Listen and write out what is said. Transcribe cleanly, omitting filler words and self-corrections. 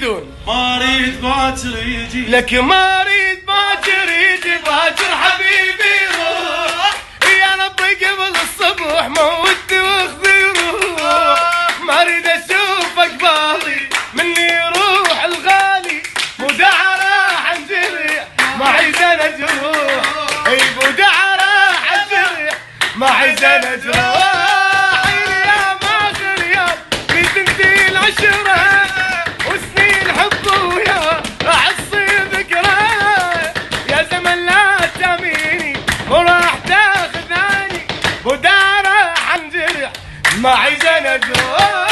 تريدون؟ ما اريد باكر يجي لك ما اريد باكر يجي، باكر حبيبي روح يا ربي قبل الصبح موت واخذي روح. ما اريد اشوفك باضي مني روح الغالي، مدعى راح انجرح معي زين جروح. اي مدعى راح انجرح معي زين جروح. الايام اخر يوم في تنتهي العشره وسنين حب ويا اعصي ذكرى. يا زمن لا تاميني وراح تاخذ عني، مدعى راح انجرح معي زين جروح.